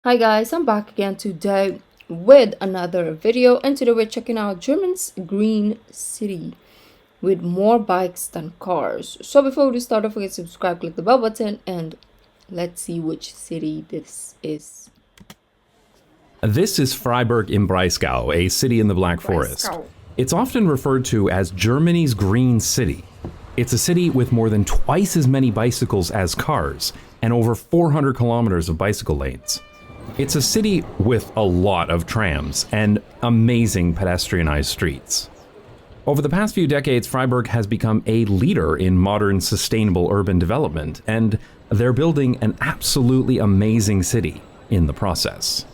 Hi guys, I'm back again today with another video, and today we're checking out Germany's green city with more bikes than cars. So before we start, don't forget to subscribe, click the bell button, and let's see which city this is. This is Freiburg im Breisgau, a city in the Black Forest. Breisgau. It's often referred to as Germany's green city. It's a city with more than twice as many bicycles as cars and over 400 kilometers of bicycle lanes. It's a city with a lot of trams and amazing pedestrianized streets. Over the past few decades, Freiburg has become a leader in modern sustainable urban development, and they're building an absolutely amazing city in the process.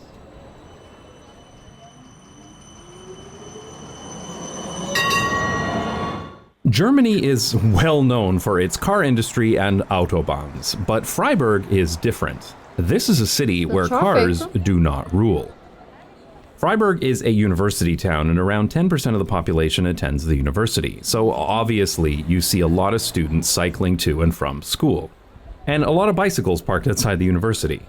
Germany is well known for its car industry and autobahns, but Freiburg is different. This is a city where cars do not rule. Freiburg is a university town, and around 10% of the population attends the university, so obviously you see a lot of students cycling to and from school, and a lot of bicycles parked outside the university.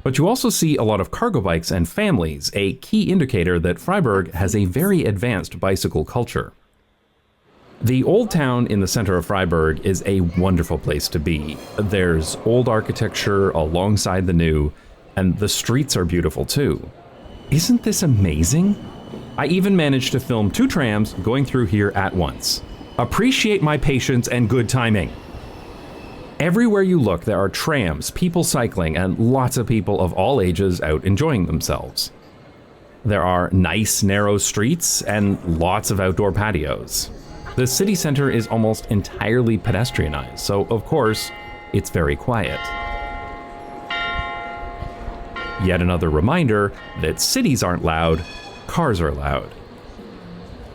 But you also see a lot of cargo bikes and families, a key indicator that Freiburg has a very advanced bicycle culture. The old town in the center of Freiburg is a wonderful place to be. There's old architecture alongside the new, and the streets are beautiful too. Isn't this amazing? I even managed to film 2 trams going through here at once. Appreciate my patience and good timing. Everywhere you look, there are trams, people cycling, and lots of people of all ages out enjoying themselves. There are nice, narrow streets and lots of outdoor patios. The city center is almost entirely pedestrianized, so of course, it's very quiet. Yet another reminder that cities aren't loud, cars are loud.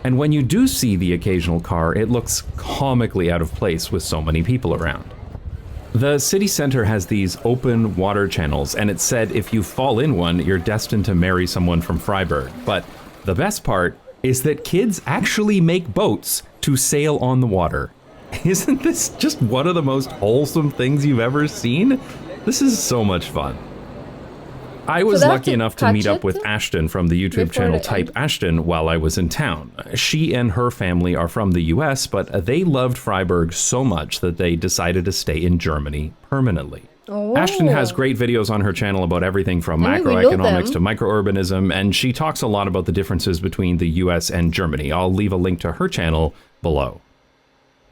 And when you do see the occasional car, it looks comically out of place with so many people around. The city center has these open water channels, and it's said if you fall in one, you're destined to marry someone from Freiburg. But the best part is that kids actually make boats to sail on the water. Isn't this just one of the most wholesome things you've ever seen? This is so much fun. I was lucky enough to meet up with Ashton from the YouTube channel Type Ashton while I was in town. She and her family are from the US, but they loved Freiburg so much that they decided to stay in Germany permanently. Oh. Ashton has great videos on her channel about everything from macroeconomics to microurbanism, and she talks a lot about the differences between the US and Germany. I'll leave a link to her channel below.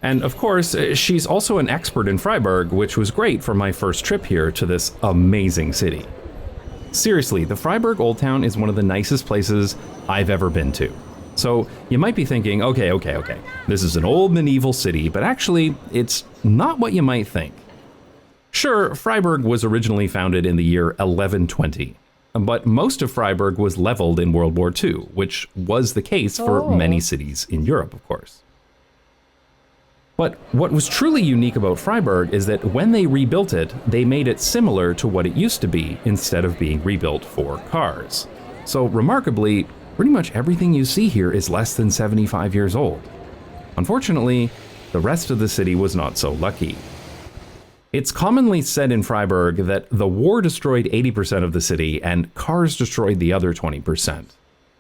And of course, she's also an expert in Freiburg, which was great for my first trip here to this amazing city. Seriously, the Freiburg Old Town is one of the nicest places I've ever been to. So you might be thinking, okay, this is an old medieval city, but actually, it's not what you might think. Sure, Freiburg was originally founded in the year 1120, but most of Freiburg was leveled in World War II, which was the case for many cities in Europe, of course. But what was truly unique about Freiburg is that when they rebuilt it, they made it similar to what it used to be instead of being rebuilt for cars. So remarkably, pretty much everything you see here is less than 75 years old. Unfortunately, the rest of the city was not so lucky. It's commonly said in Freiburg that the war destroyed 80% of the city and cars destroyed the other 20%.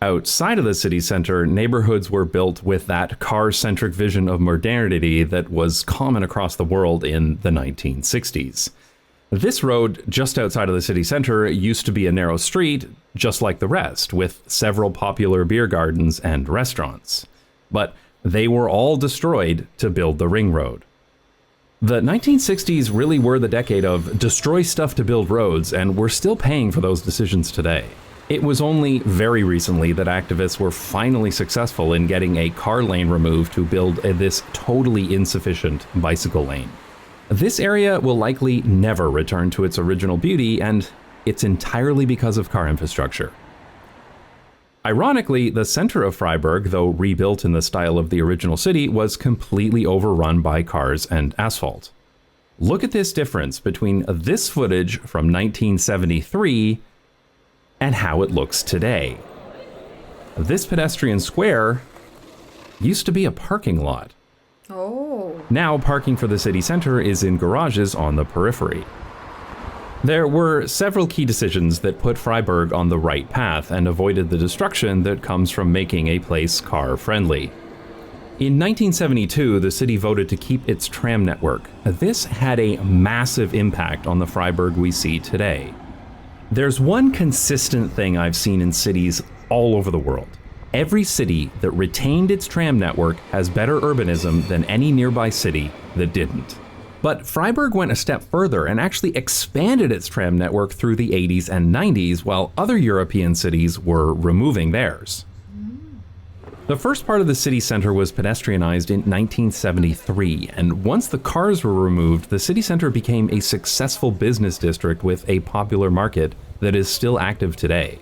Outside of the city center, neighborhoods were built with that car-centric vision of modernity that was common across the world in the 1960s. This road just outside of the city center used to be a narrow street, just like the rest, with several popular beer gardens and restaurants. But they were all destroyed to build the ring road. The 1960s really were the decade of destroy stuff to build roads, and we're still paying for those decisions today. It was only very recently that activists were finally successful in getting a car lane removed to build this totally insufficient bicycle lane. This area will likely never return to its original beauty, and it's entirely because of car infrastructure. Ironically, the center of Freiburg, though rebuilt in the style of the original city, was completely overrun by cars and asphalt. Look at this difference between this footage from 1973 and how it looks today. This pedestrian square used to be a parking lot. Oh. Now parking for the city center is in garages on the periphery. There were several key decisions that put Freiburg on the right path and avoided the destruction that comes from making a place car-friendly. In 1972, the city voted to keep its tram network. This had a massive impact on the Freiburg we see today. There's one consistent thing I've seen in cities all over the world. Every city that retained its tram network has better urbanism than any nearby city that didn't. But Freiburg went a step further and actually expanded its tram network through the 80s and 90s, while other European cities were removing theirs. The first part of the city center was pedestrianized in 1973, and once the cars were removed, the city center became a successful business district with a popular market that is still active today.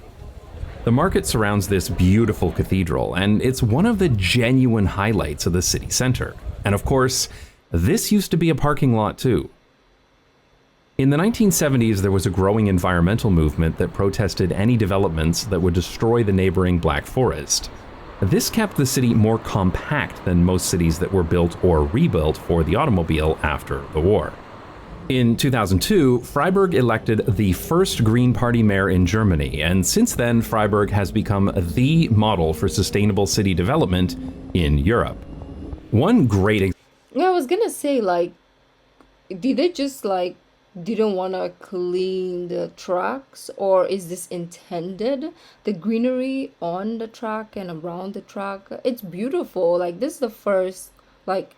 The market surrounds this beautiful cathedral, and it's one of the genuine highlights of the city center. And of course, this used to be a parking lot too. In the 1970s, there was a growing environmental movement that protested any developments that would destroy the neighboring Black Forest. This kept the city more compact than most cities that were built or rebuilt for the automobile after the war. In 2002, Freiburg elected the first Green Party mayor in Germany, and since then, Freiburg has become the model for sustainable city development in Europe. One great Yeah, I was gonna say, like, did they just, like, didn't want to clean the tracks, or is this intended? The greenery on the track and around the track, it's beautiful. Like, this is the first, like,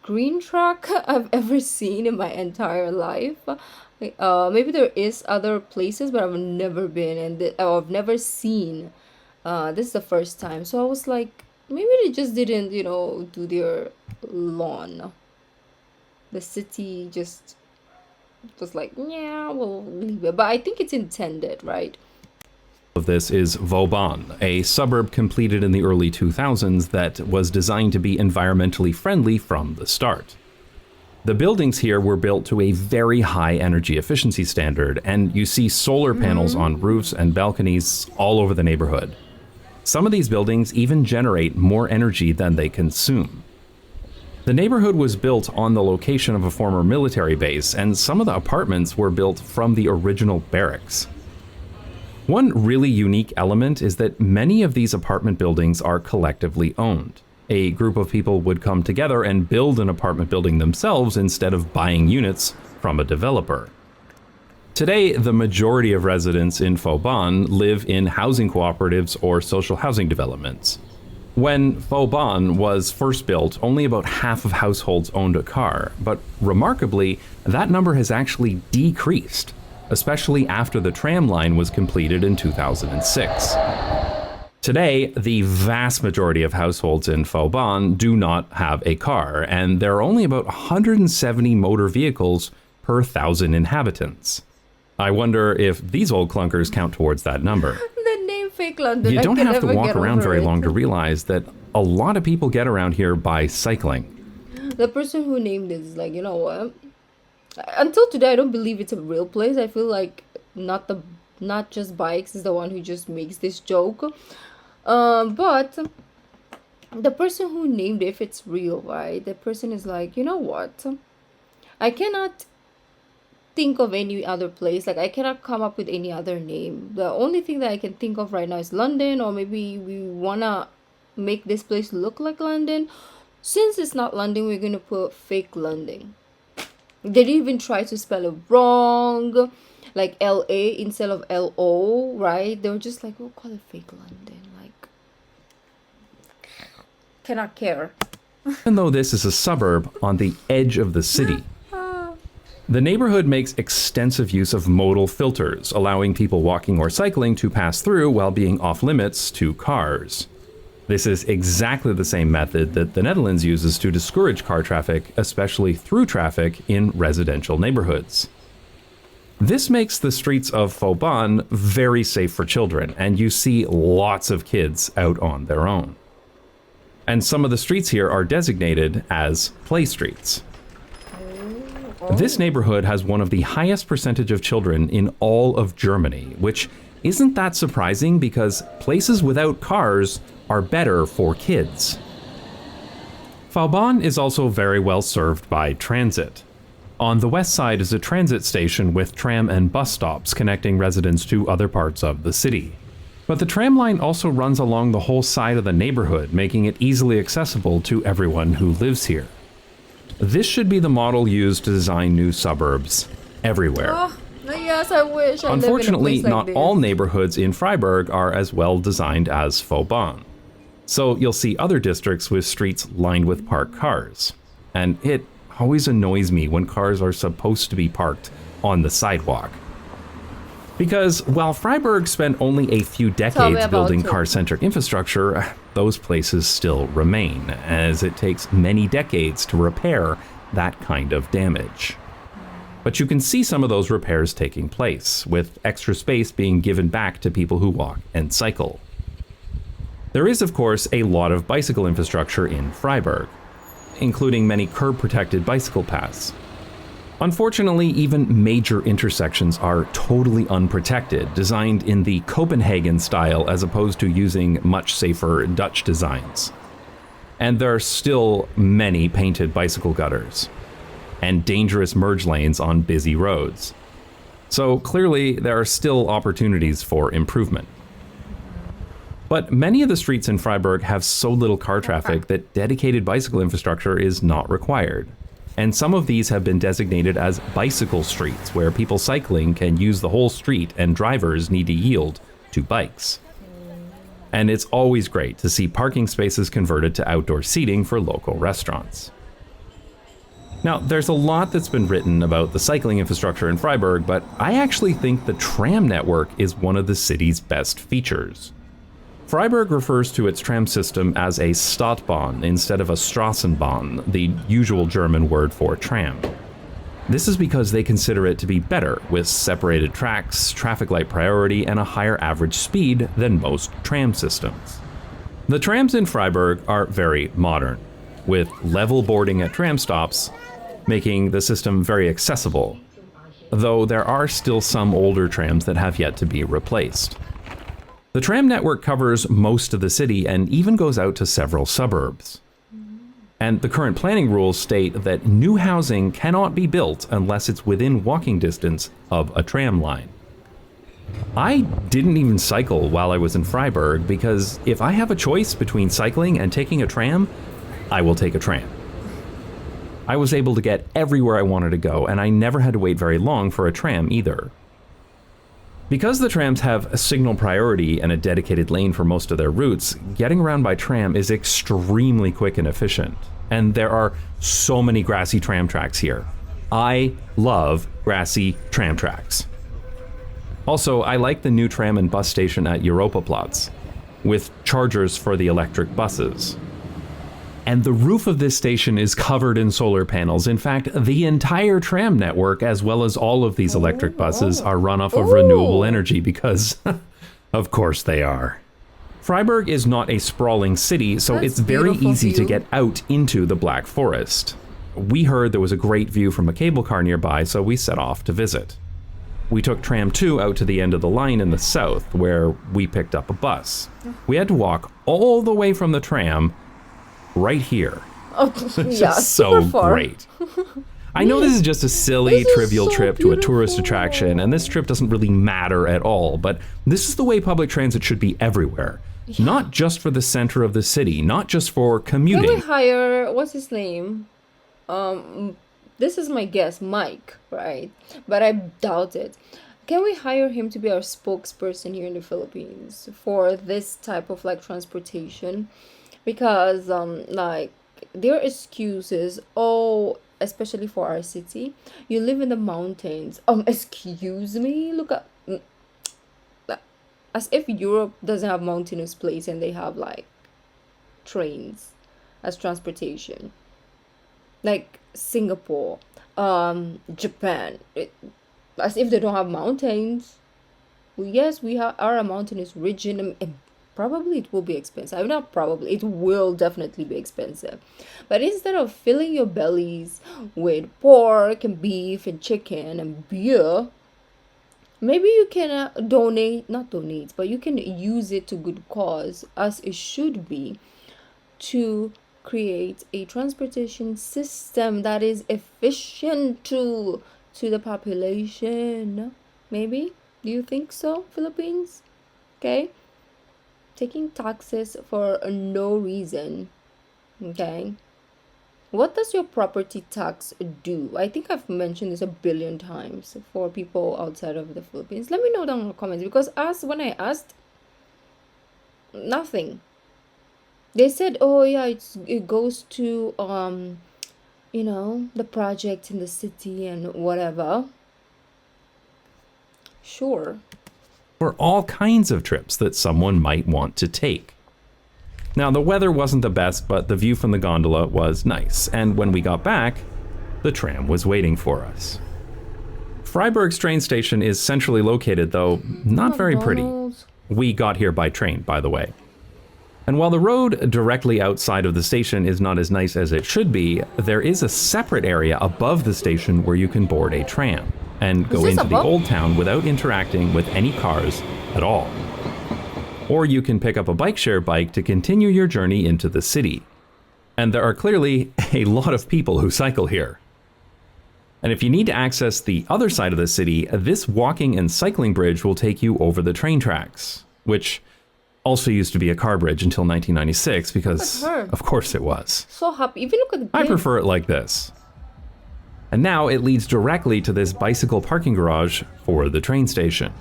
green track I've ever seen in my entire life. Maybe there is other places, but I've never been, and I've never seen. This is the first time, so I was like, maybe they just didn't, do their lawn. The city just was like, yeah, we'll leave it. But I think it's intended, right? Of this is Vauban, a suburb completed in the early 2000s that was designed to be environmentally friendly from the start. The buildings here were built to a very high energy efficiency standard, and you see solar panels on roofs and balconies all over the neighborhood. Some of these buildings even generate more energy than they consume. The neighborhood was built on the location of a former military base, and some of the apartments were built from the original barracks. One really unique element is that many of these apartment buildings are collectively owned. A group of people would come together and build an apartment building themselves instead of buying units from a developer. Today, the majority of residents in Vauban live in housing cooperatives or social housing developments. When Vauban was first built, only about half of households owned a car, but remarkably, that number has actually decreased, especially after the tram line was completed in 2006. Today, the vast majority of households in Vauban do not have a car, and there are only about 170 motor vehicles per 1,000 inhabitants. I wonder if these old clunkers count towards that number. The name Fake London. You don't have to walk around very long to realize that a lot of people get around here by cycling. The person who named it is like, you know what? Until today, I don't believe it's a real place. I feel like not just bikes is the one who just makes this joke. But the person who named it, if it's real, right? The person is like, you know what? I cannot think of any other place. Like, I cannot come up with any other name. The only thing that I can think of right now is London, or maybe we wanna make this place look like London. Since it's not London, we're gonna put Fake London. They didn't even try to spell it wrong, like LA instead of LO, right? They were just like, we'll call it Fake London. Like, cannot care. Even though this is a suburb on the edge of the city, the neighborhood makes extensive use of modal filters, allowing people walking or cycling to pass through while being off limits to cars. This is exactly the same method that the Netherlands uses to discourage car traffic, especially through traffic in residential neighborhoods. This makes the streets of Vauban very safe for children, and you see lots of kids out on their own. And some of the streets here are designated as play streets. This neighborhood has one of the highest percentage of children in all of Germany, which isn't that surprising because places without cars are better for kids. Vauban is also very well served by transit. On the west side is a transit station with tram and bus stops connecting residents to other parts of the city. But the tram line also runs along the whole side of the neighborhood, making it easily accessible to everyone who lives here. This should be the model used to design new suburbs everywhere. Oh, yes, I wish. Unfortunately, like not this. all neighborhoods in Freiburg are as well designed as Vauban. So you'll see other districts with streets lined with parked cars. And it always annoys me when cars are supposed to be parked on the sidewalk. Because while Freiburg spent only a few decades building car-centric infrastructure, those places still remain, as it takes many decades to repair that kind of damage. But you can see some of those repairs taking place, with extra space being given back to people who walk and cycle. There is, of course, a lot of bicycle infrastructure in Freiburg, including many curb-protected bicycle paths. Unfortunately, even major intersections are totally unprotected, designed in the Copenhagen style as opposed to using much safer Dutch designs. And there are still many painted bicycle gutters and dangerous merge lanes on busy roads. So clearly, there are still opportunities for improvement. But many of the streets in Freiburg have so little car traffic that dedicated bicycle infrastructure is not required. And some of these have been designated as bicycle streets, where people cycling can use the whole street and drivers need to yield to bikes. And it's always great to see parking spaces converted to outdoor seating for local restaurants. Now, there's a lot that's been written about the cycling infrastructure in Freiburg, but I actually think the tram network is one of the city's best features. Freiburg refers to its tram system as a Stadtbahn instead of a Straßenbahn, the usual German word for tram. This is because they consider it to be better, with separated tracks, traffic light priority, and a higher average speed than most tram systems. The trams in Freiburg are very modern, with level boarding at tram stops, making the system very accessible, though there are still some older trams that have yet to be replaced. The tram network covers most of the city and even goes out to several suburbs. And the current planning rules state that new housing cannot be built unless it's within walking distance of a tram line. I didn't even cycle while I was in Freiburg because if I have a choice between cycling and taking a tram, I will take a tram. I was able to get everywhere I wanted to go, and I never had to wait very long for a tram either. Because the trams have a signal priority and a dedicated lane for most of their routes, getting around by tram is extremely quick and efficient. And there are so many grassy tram tracks here. I love grassy tram tracks. Also, I like the new tram and bus station at Europaplatz, with chargers for the electric buses. And the roof of this station is covered in solar panels. In fact, the entire tram network, as well as all of these electric buses, are run off of renewable energy because, of course they are. Freiburg is not a sprawling city, so it's very easy to get out into the Black Forest. We heard there was a great view from a cable car nearby, so we set off to visit. We took tram 2 out to the end of the line in the south, where we picked up a bus. We had to walk all the way from the tram right here. Oh, yeah, so great. I know this is just a silly, trivial trip to a tourist attraction, and this trip doesn't really matter at all, but this is the way public transit should be everywhere. Yeah. Not just for the center of the city, not just for commuting. Can we hire, what's his name? This is my guess, Mike, right? But I doubt it. Can we hire him to be our spokesperson here in the Philippines for this type of like transportation? Because like their excuses, especially for our city, you live in the mountains. Excuse me, look at as if Europe doesn't have mountainous place and they have like trains as transportation, like Singapore, Japan, as if they don't have mountains. Well, yes, we are a mountainous region, and probably it will be expensive. Not probably, it will definitely be expensive. But instead of filling your bellies with pork and beef and chicken and beer, maybe you can not donate, but you can use it to good cause, as it should be, to create a transportation system that is efficient to the population. Maybe? Do you think so, Philippines? Okay. Taking taxes for no reason. Okay. What does your property tax do? I think I've mentioned this a billion times for people outside of the Philippines. Let me know down in the comments, because when I asked, nothing. They said, oh yeah, it goes to the project in the city and whatever. Sure. For all kinds of trips that someone might want to take. Now, the weather wasn't the best, but the view from the gondola was nice, and when we got back, the tram was waiting for us. Freiburg's train station is centrally located, though not very pretty. We got here by train, by the way. And while the road directly outside of the station is not as nice as it should be, there is a separate area above the station where you can board a tram and go into the old town without interacting with any cars at all. Or you can pick up a bike share bike to continue your journey into the city. And there are clearly a lot of people who cycle here. And if you need to access the other side of the city, this walking and cycling bridge will take you over the train tracks, which also used to be a car bridge until 1996, because of course it was. So happy. Even look at the kid. I prefer it like this. And now it leads directly to this bicycle parking garage for the train station.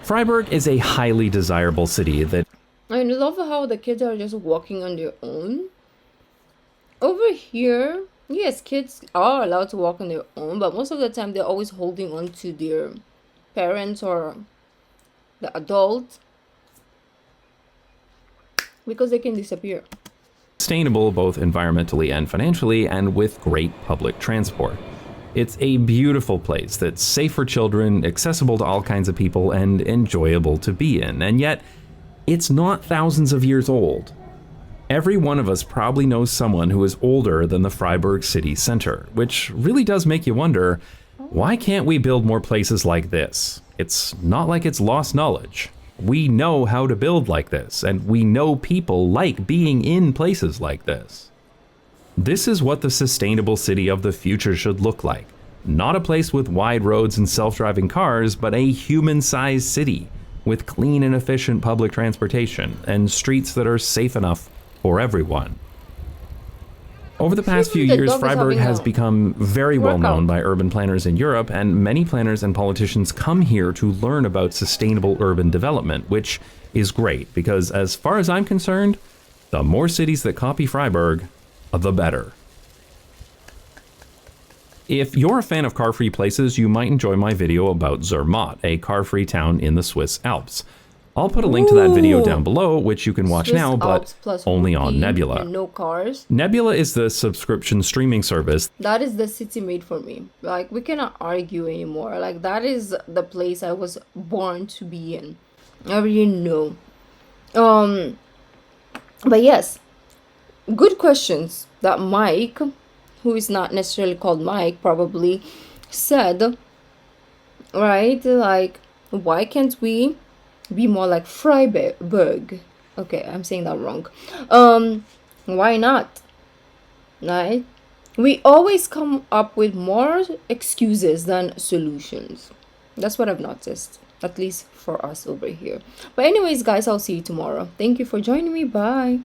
Freiburg is a highly desirable city that... I love how the kids are just walking on their own. Over here, yes, kids are allowed to walk on their own, but most of the time they're always holding on to their parents or the adult, because they can disappear. Sustainable both environmentally and financially, and with great public transport. It's a beautiful place that's safe for children, accessible to all kinds of people, and enjoyable to be in. And yet, it's not thousands of years old. Every one of us probably knows someone who is older than the Freiburg city center, which really does make you wonder, why can't we build more places like this? It's not like it's lost knowledge. We know how to build like this, and we know people like being in places like this. This is what the sustainable city of the future should look like. Not a place with wide roads and self-driving cars, but a human-sized city with clean and efficient public transportation and streets that are safe enough for everyone. Over the past few years, Freiburg has become very well known by urban planners in Europe, and many planners and politicians come here to learn about sustainable urban development, which is great because, as far as I'm concerned, the more cities that copy Freiburg, the better. If you're a fan of car-free places, you might enjoy my video about Zermatt, a car-free town in the Swiss Alps. I'll put a link to that video down below, which you can watch now, but only on Nebula. No cars. Nebula is the subscription streaming service. That is the city made for me. Like, we cannot argue anymore. Like, that is the place I was born to be in. I already know. But yes, good questions that Mike, who is not necessarily called Mike, probably said, right? Like, why can't we be more like Freiburg? Okay, I'm saying that wrong. Why not? Right? We always come up with more excuses than solutions. That's what I've noticed, at least for us over here. But anyways, guys, I'll see you tomorrow. Thank you for joining me. Bye.